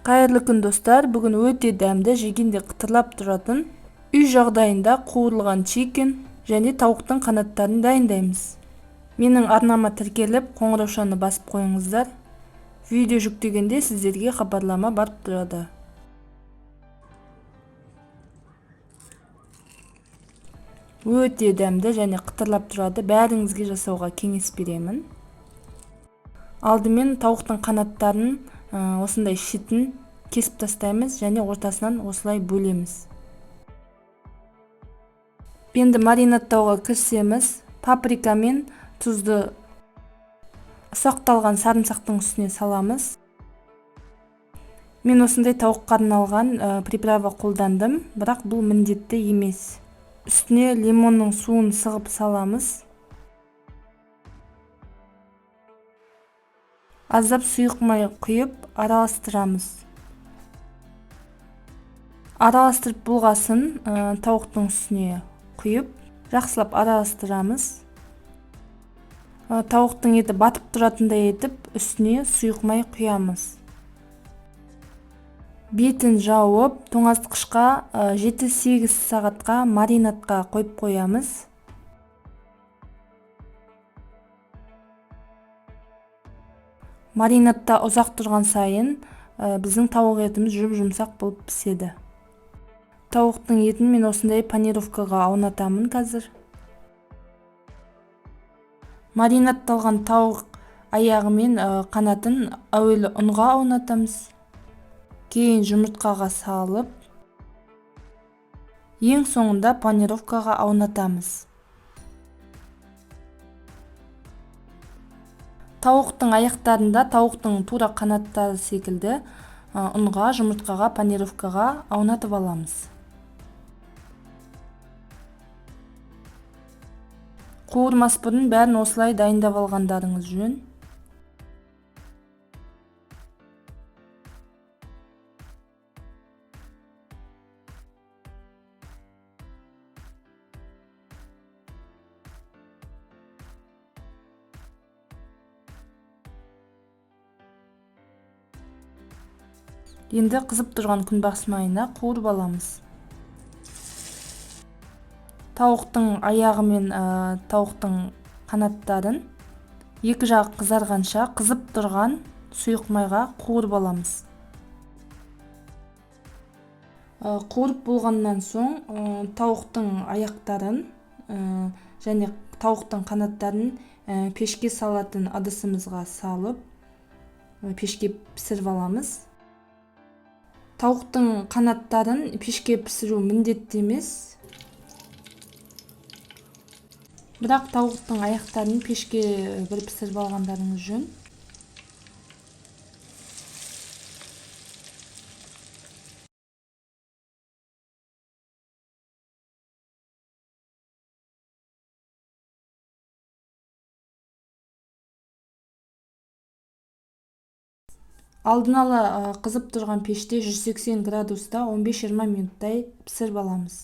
Кайырлы күн достар, бүгін өте дәмді, жегенде қытырлап тұратын үй жағдайында қуырылған чикен және тауықтың қанаттарын дайындаймыз. Менің арнама тіркеліп, қоңыраушаны басып қойыңыздар. Видео жүктегенде сіздерге хабарлама барып тұрады. Өте дәмді және қытырлап тұрады. Бәріңізге жасауға кеңес беремін. Алдымен тауықтың қанаттарын осындай шетін кесіп тастаймыз және ортасынан осылай бөлеміз. Енді маринадтауға кірісеміз. Паприка мен тұзды ұсақталған сарымсақтың үстіне саламыз. Мен осындай тауыққа арналған приправа қолдандым, бірақ бұл міндетті емес. Үстіне лимонның суын сығып саламыз. Аздап сұйық май құйып араластырамыз. Араластырып болғасын тауықтың үстіне құйып, жақсылап араластырамыз. Тауықтың еті батып тұратындай етіп, үстіне сұйық май құямыз. Бетін жауып, тоңазытқышқа 7-8 сағатқа маринадқа қойып қоямыз. Маринадта ұзақ тұрған сайын біздің тауық етіміз жұп-жұмсақ болып піседі. Тауықтың етін мен осындай панировкаға аунатамын қазір. Маринадталған тауық аяғы мен қанатын әуелі ұнға аунатамыз. Кейін жұмыртқаға салып, ең соңында панировкаға аунатамыз. Тауықтың аяқтарында тауықтың тура қанаттары секілді ұнға, жұмыртқаға, панировкаға аунатып аламыз. Қуырмас бұрын бәрін осылай дайындап алғандарыңыз жөн. Енді қызып тұрған күнбағыс майына қуырып аламыз. Тауықтың аяғы мен тауықтың қанаттарын екі жағы қызарғанша қызып тұрған сұйық майға қуырып аламыз. Қуырып болғаннан соң тауықтың аяқтарын және тауықтың қанаттарын пешке салатын ыдысымызға салып, пешке пісіріп аламыз. Тауықтың қанаттарын пешке пісіру міндетті емес. Бірақ тауықтың аяқтарын пешке бір пісіріп алғандарыңыз жөн. Алдын ала қызып тұрған пеште 180 градуста 15-20 минуттай пісіріп аламыз.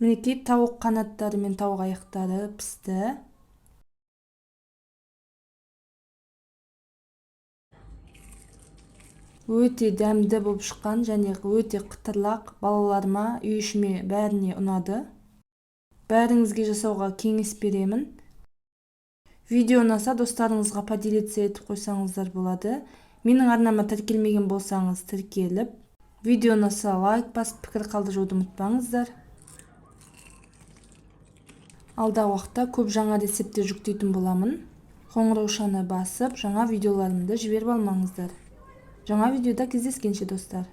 Мінекей тауық қанаттары мен тауық аяқтары пісті. Өте дәмді болып шыққан және өте қытырлақ, балаларыма, үй ішіме бәріне ұнады. Бәріңізге жасауға кеңес беремін. Видео ұнаса достарыңызға поделиться етіп қойсаңыздар болады. Менің арнама тіркелмеген болсаңыз тіркеліп, видео ұнаса лайк басып пікір қалдыруды ұмытпаңыздар. Алдағы уақытта көп жаңа рецептер жүктейтін боламын. Қоңыраушаны басып, жаңа видеоларымды жіберіп алмаңыздар. Жаңа видеода кездескенше достар.